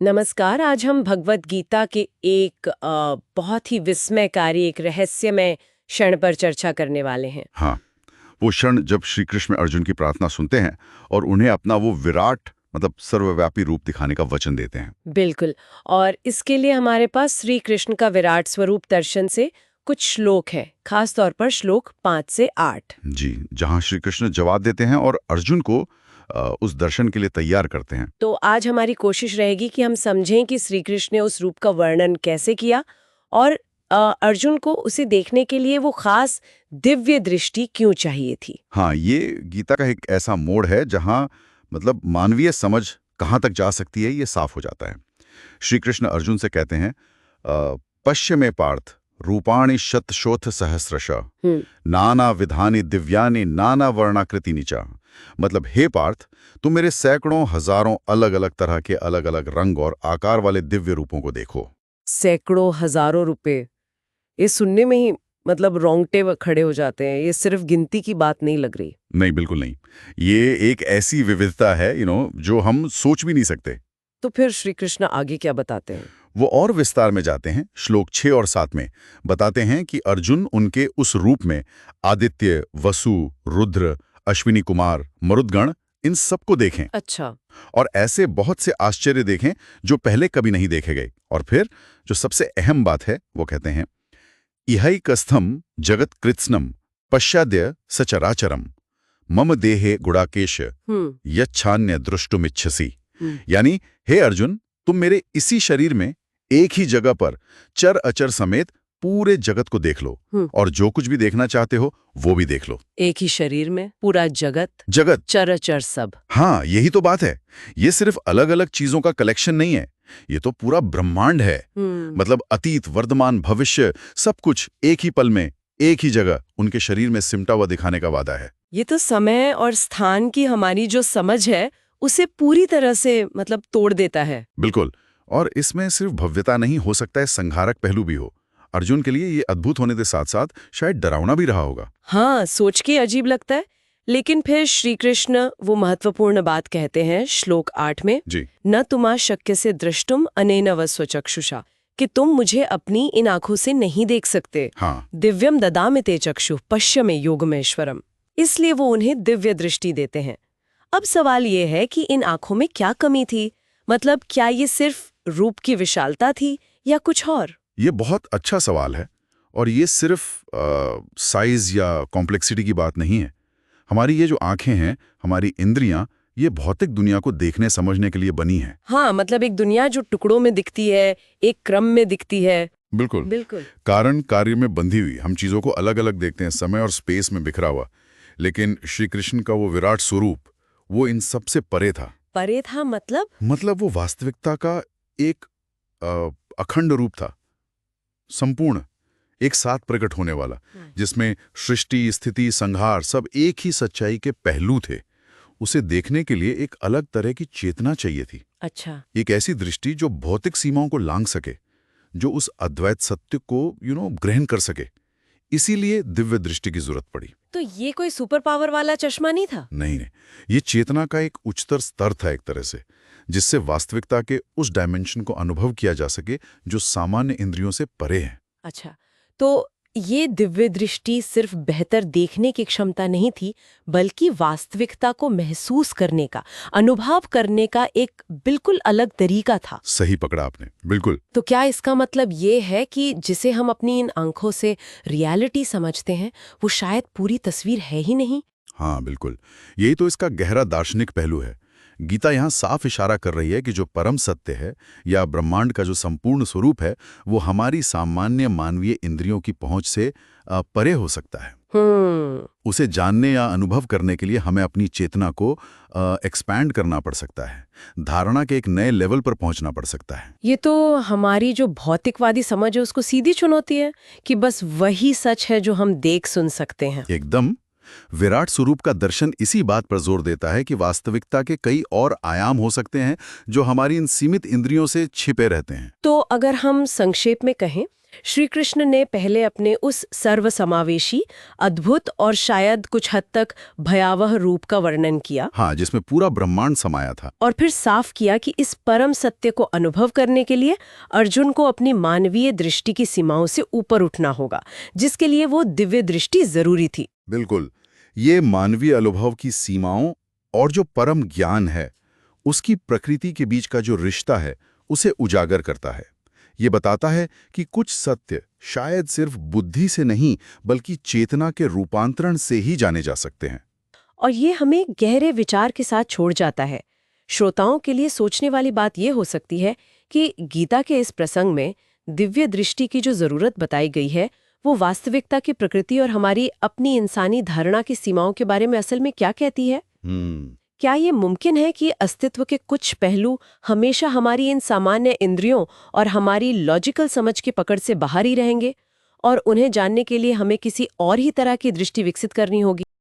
नमस्कार। आज हम भगवत गीता के एक बहुत ही विस्मयकारी, एक रहस्यमय क्षण पर चर्चा करने वाले हैं। हाँ, वो क्षण जब श्री कृष्ण अर्जुन की प्रार्थना सुनते हैं और उन्हें अपना वो विराट मतलब सर्वव्यापी रूप दिखाने का वचन देते हैं। बिल्कुल। और इसके लिए हमारे पास श्री कृष्ण का विराट स्वरूप दर्शन से कुछ श्लोक है, खास तौर पर श्लोक 5 से 8। जी, जहाँ श्री कृष्ण जवाब देते हैं और अर्जुन को उस दर्शन के लिए तैयार करते हैं। तो आज हमारी कोशिश रहेगी कि हम समझें कि श्री कृष्ण ने उस रूप का वर्णन कैसे किया और अर्जुन को उसे देखने के लिए वो खास दिव्य दृष्टि क्यों चाहिए थी। हाँ, ये गीता का एक ऐसा मोड़ है जहाँ मतलब मानवीय समझ कहाँ तक जा सकती है ये साफ हो जाता है। श्री कृष्ण अर्जुन से कहते हैं, पश्य में पार्थ रूपाणि शतशोथ सहस्रश नाना विधानि दिव्यानि नाना वर्णाकृति नीचा। मतलब हे पार्थ, तुम मेरे सैकड़ों हजारों अलग अलग तरह के अलग अलग रंग और आकार वाले दिव्य रूपों को देखो। सैकड़ों हजारों रुपए, ये सुनने में ही मतलब रोंगटे खड़े हो जाते हैं। ये सिर्फ गिनती की बात नहीं लग रही। नहीं, बिल्कुल नहीं। ये एक ऐसी विविधता है जो हम सोच भी नहीं सकते। तो फिर श्री कृष्ण आगे क्या बताते हैं? वो और विस्तार में जाते हैं। श्लोक 6 और 7 में बताते हैं कि अर्जुन उनके उस रूप में आदित्य, वसु, रुद्र, अश्विनी कुमार, मरुदगण इन सबको देखें। अच्छा। और ऐसे बहुत से आश्चर्य देखें जो पहले कभी नहीं देखे गए। और फिर जो सबसे अहम बात है वो कहते हैं, इहैकस्थम जगत कृत्स्नम पश्चाद्य सचराचरम मम देहे गुड़ाकेश यच्छान्य दृष्टुमिच्छसि। यानी हे अर्जुन, तुम मेरे इसी शरीर में एक ही जगह पर चर अचर समेत पूरे जगत को देख लो और जो कुछ भी देखना चाहते हो वो भी देख लो। एक ही शरीर में पूरा जगत जगत चराचर सब। हाँ, यही तो बात है। ये सिर्फ अलग अलग चीजों का कलेक्शन नहीं है, ये तो पूरा ब्रह्मांड है। मतलब अतीत, वर्तमान, भविष्य सब कुछ एक ही पल में एक ही जगह उनके शरीर में सिमटा हुआ दिखाने का वादा है। ये तो समय और स्थान की हमारी जो समझ है उसे पूरी तरह से मतलब तोड़ देता है। बिल्कुल। और इसमें सिर्फ भव्यता नहीं, हो सकता है संहारक पहलू भी हो। अर्जुन के लिए ये अद्भुत होने के साथ साथ शायद डरावना भी रहा होगा। हाँ, सोच के अजीब लगता है। लेकिन फिर श्री कृष्ण वो महत्वपूर्ण बात कहते हैं श्लोक 8 में, जी। न तुमा शक्य से दृष्टुम अनेन स्वचक्षुषा, कि तुम मुझे अपनी इन आंखों से नहीं देख सकते। हाँ। दिव्यम ददामि ते चक्षु पश्य में योगमेश्वरम। इसलिए वो उन्हें दिव्य दृष्टि देते हैं। अब सवाल ये है कि इन आंखों में क्या कमी थी? मतलब क्या ये सिर्फ रूप की विशालता थी या कुछ और? ये बहुत अच्छा सवाल है। और ये सिर्फ साइज या कॉम्प्लेक्सिटी की बात नहीं है। हमारी ये जो आंखें हैं, हमारी इंद्रियां, ये भौतिक दुनिया को देखने समझने के लिए बनी है। हाँ, मतलब एक दुनिया जो टुकड़ों में दिखती है, एक क्रम में दिखती है। बिल्कुल बिल्कुल। कारण कार्य में बंधी हुई हम चीजों को अलग अलग देखते हैं, समय और स्पेस में बिखरा हुआ। लेकिन श्री कृष्ण का वो विराट स्वरूप, वो इन सबसे परे था। परे था मतलब वो वास्तविकता का एक अखंड रूप था, संपूर्ण, एक साथ प्रकट होने वाला, जिसमें सृष्टि, स्थिति, संहार सब एक ही सच्चाई के पहलू थे। उसे देखने के लिए एक अलग तरह की चेतना चाहिए थी। अच्छा। एक ऐसी दृष्टि जो भौतिक सीमाओं को लांघ सके, जो उस अद्वैत सत्य को ग्रहण कर सके। इसीलिए दिव्य दृष्टि की जरूरत पड़ी। तो ये कोई सुपर पावर वाला चश्मा नहीं था? नहीं, ये चेतना का एक उच्चतर स्तर था एक तरह से, जिससे वास्तविकता के उस डायमेंशन को अनुभव किया जा सके जो सामान्य इंद्रियों से परे है। अच्छा, तो ये दिव्य दृष्टि सिर्फ बेहतर देखने की क्षमता नहीं थी, बल्कि वास्तविकता को महसूस करने का, अनुभव करने का एक बिल्कुल अलग तरीका था। सही पकड़ा आपने, बिल्कुल। तो क्या इसका मतलब ये है कि जिसे हम अपनी इन आंखों से रियलिटी समझते हैं, वो शायद पूरी तस्वीर है ही नहीं? हाँ, बिल्कुल। यही तो इसका गहरा दार्शनिक पहलू है। गीता यहाँ साफ इशारा कर रही है कि जो परम सत्य है या ब्रह्मांड का जो संपूर्ण स्वरूप है, वो हमारी सामान्य मानवीय इंद्रियों की पहुंच से परे हो सकता है। उसे जानने या अनुभव करने के लिए हमें अपनी चेतना को एक्सपैंड करना पड़ सकता है, धारणा के एक नए लेवल पर पहुंचना पड़ सकता है। ये तो हमारी जो भौतिकवादी समझ है उसको सीधी चुनौती है कि बस वही सच है जो हम देख सुन सकते हैं। एकदम। विराट स्वरूप का दर्शन इसी बात पर जोर देता है कि वास्तविकता के कई और आयाम हो सकते हैं जो हमारी इन सीमित इंद्रियों से छिपे रहते हैं। तो अगर हम संक्षेप में कहें श्री कृष्ण ने पहले अपने उस सर्वसमावेशी, अद्भुत और शायद कुछ हद तक भयावह रूप का वर्णन किया हाँ, जिसमें पूरा ब्रह्मांड समाया था। और फिर साफ किया कि इस परम सत्य को अनुभव करने के लिए अर्जुन को अपनी मानवीय दृष्टि की सीमाओं से ऊपर उठना होगा, जिसके लिए वो दिव्य दृष्टि जरूरी थी। बिल्कुल, ये मानवीय अनुभव की सीमाओं और जो परम ज्ञान है उसकी प्रकृति के बीच का जो रिश्ता है उसे उजागर करता है। ये बताता है कि कुछ सत्य शायद सिर्फ बुद्धि से नहीं बल्कि चेतना के रूपांतरण से ही जाने जा सकते हैं। और ये हमें गहरे विचार के साथ छोड़ जाता है। श्रोताओं के लिए सोचने वाली बात ये हो सकती है कि गीता के इस प्रसंग में दिव्य दृष्टि की जो जरूरत बताई गई है वो वास्तविकता की प्रकृति और हमारी अपनी इंसानी धारणा की सीमाओं के बारे में असल में क्या कहती है। क्या ये मुमकिन है कि अस्तित्व के कुछ पहलू हमेशा हमारी इन सामान्य इंद्रियों और हमारी लॉजिकल समझ की पकड़ से बाहर ही रहेंगे और उन्हें जानने के लिए हमें किसी और ही तरह की दृष्टि विकसित करनी होगी?